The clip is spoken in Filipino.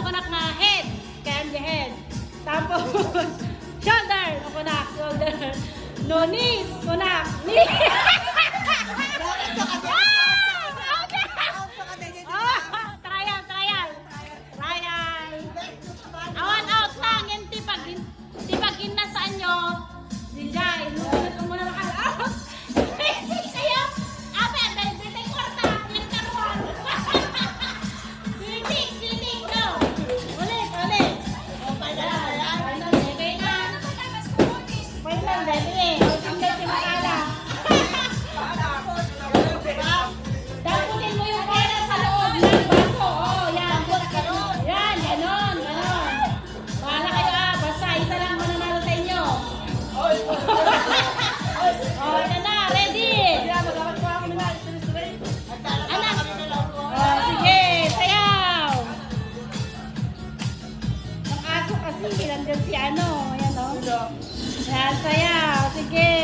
kunak na head. Candy head. Tapos, shoulder. O kunak, shoulder. No knees. Kunak. Knee. Trial, trial. Trial. Awan out lang. Yan tipag inasaan nyo. Dijay. Lusunod mo muna makalaos. Kayo. Ape, dali kwarta. Yan karuan. Silitik, go. Ulit. O, final. Final, dali. Ang dali makala. Daputin mo yung pera sa loob ng baso. O, yan. Yan, ganon. Bahala kayo basta isa lang mananalo sa inyo. O, ito na, ready. Anak. O, sige, sayaw. Ang aso kasi, nandyan si ano. Ayan o. Yan, sayaw. Sige.